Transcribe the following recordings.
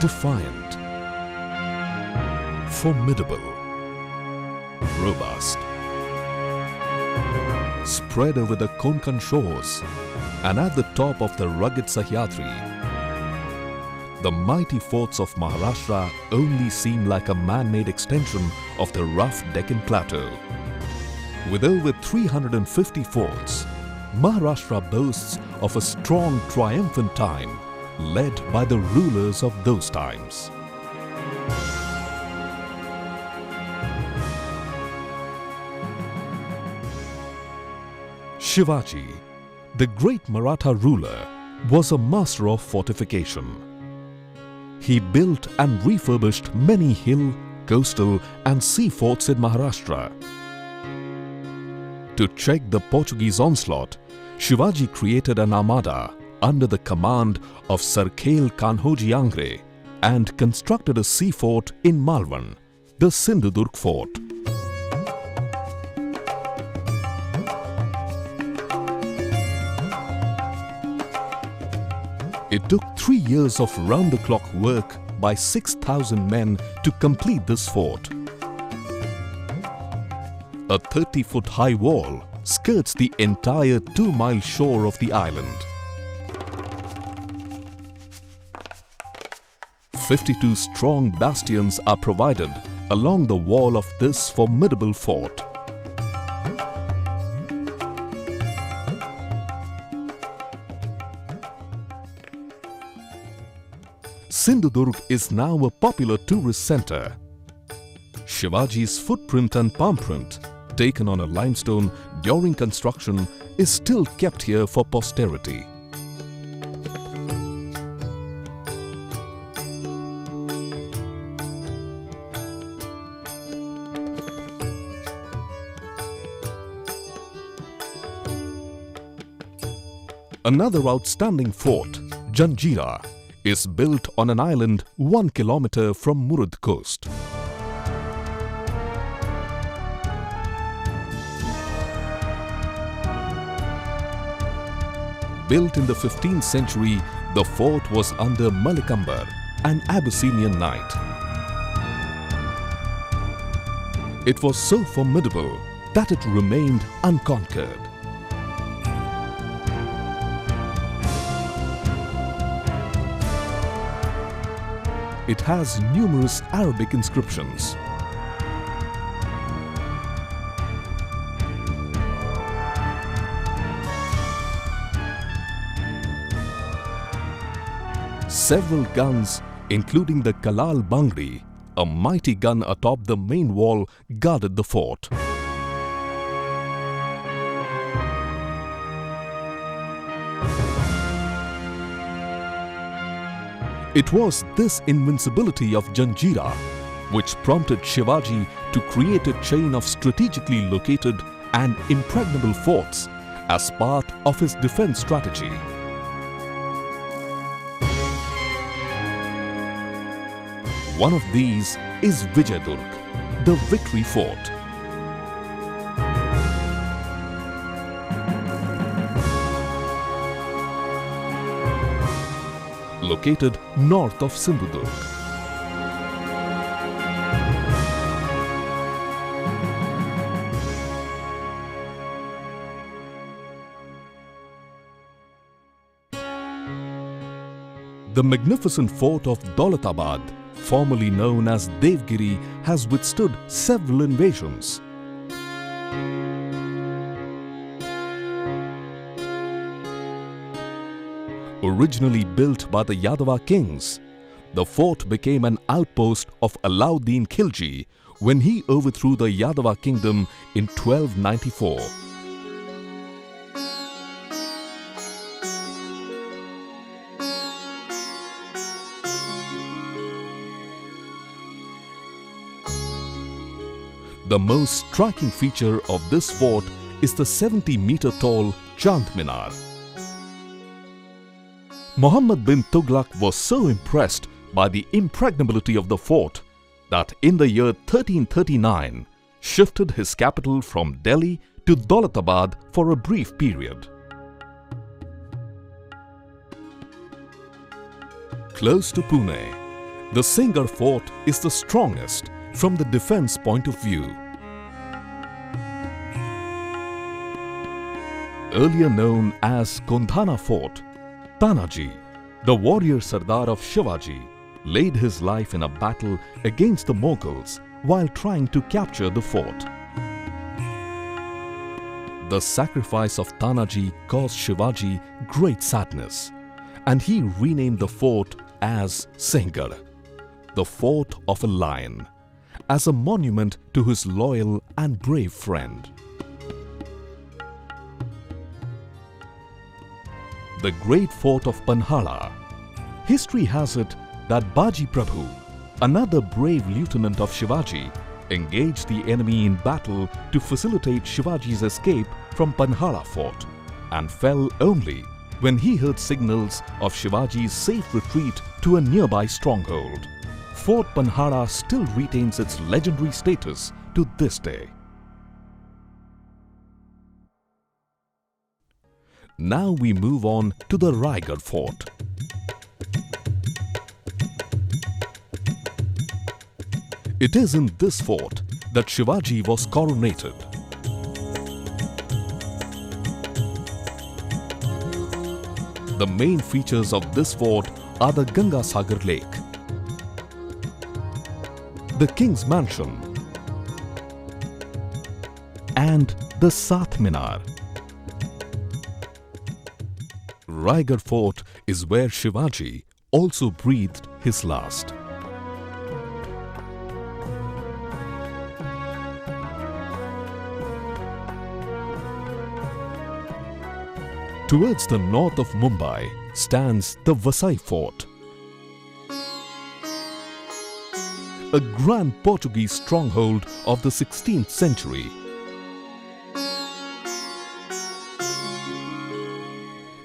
defiant, formidable, robust. Spread over the Konkan shores and at the top of the rugged Sahyadri, the mighty forts of Maharashtra only seem like a man-made extension of the rough Deccan plateau. With over 350 forts, Maharashtra boasts of a strong, triumphant time led by the rulers of those times. Shivaji, the great Maratha ruler, was a master of fortification. He built and refurbished many hill, coastal and sea forts in Maharashtra. To check the Portuguese onslaught, Shivaji created an armada under the command of Sir Khel Kanhoji Angre and constructed a sea fort in Malvan, the Sindhudurg fort. It took 3 years of round-the-clock work by 6,000 men to complete this fort. A 30-foot high wall skirts the entire 2-mile shore of the island. 52 strong bastions are provided along the wall of this formidable fort. Sindhudurg is now a popular tourist center. Shivaji's footprint and palm print, taken on a limestone during construction, is still kept here for posterity. Another outstanding fort, Janjira, is built on an island 1 kilometer from Murud coast. Built in the 15th century, the fort was under Malikambar, an Abyssinian knight. It was so formidable that it remained unconquered. It has numerous Arabic inscriptions. Several guns, including the Kalal Bangri, a mighty gun atop the main wall, guarded the fort. It was this invincibility of Janjira which prompted Shivaji to create a chain of strategically located and impregnable forts as part of his defense strategy. One of these is Vijaydurg, the Victory Fort. Located north of Sindhudurg. The magnificent fort of Daulatabad, formerly known as Devgiri, has withstood several invasions. Originally built by the Yadava kings, the fort became an outpost of Alauddin Khilji when he overthrew the Yadava kingdom in 1294. The most striking feature of this fort is the 70-meter-tall Chand Minar. Muhammad bin Tughlaq was so impressed by the impregnability of the fort that in the year 1339 shifted his capital from Delhi to Daulatabad for a brief period. Close to Pune, The Singar fort is the strongest from the defense point of view. Earlier known as Kondhana Fort, Tanaji, the warrior Sardar of Shivaji, laid his life in a battle against the Mughals while trying to capture the fort. The sacrifice of Tanaji caused Shivaji great sadness, and he renamed the fort as Singar, the fort of a lion, as a monument to his loyal and brave friend. The great fort of Panhala. History has it that Baji Prabhu, another brave lieutenant of Shivaji, engaged the enemy in battle to facilitate Shivaji's escape from Panhala fort, and fell only when he heard signals of Shivaji's safe retreat to a nearby stronghold. Fort Panhala still retains its legendary status to this day. Now we move on to the Raigad fort. It is in this fort that Shivaji was coronated. The main features of this fort are the Ganga Sagar Lake, the King's Mansion, and the Sath Minar. Raigad Fort is where Shivaji also breathed his last. Towards the north of Mumbai stands the Bassein Fort, a grand Portuguese stronghold of the 16th century.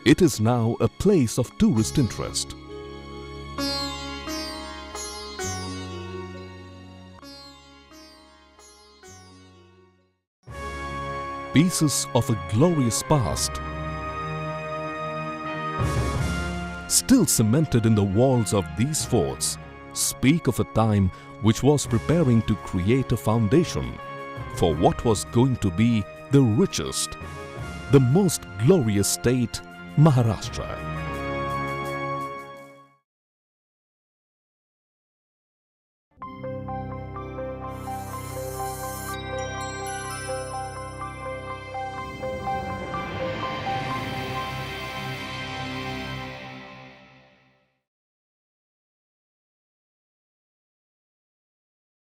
It is now a place of tourist interest. Pieces of a glorious past, still cemented in the walls of these forts, speak of a time which was preparing to create a foundation for what was going to be the richest, the most glorious state, Maharashtra.